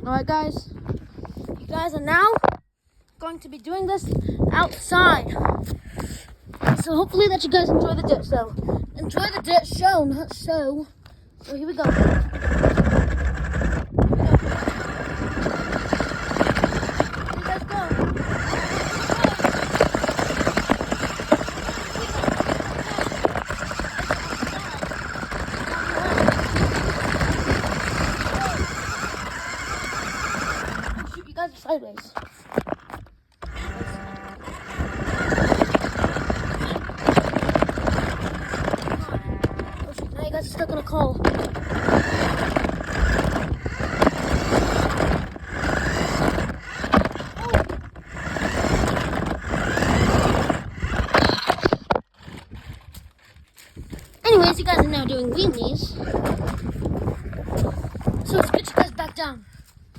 Alright guys, you guys are now going to be doing this outside. So hopefully that you guys enjoy the dirt show. Enjoy the dirt show, not show. So here we go. Shoot you guys sideways.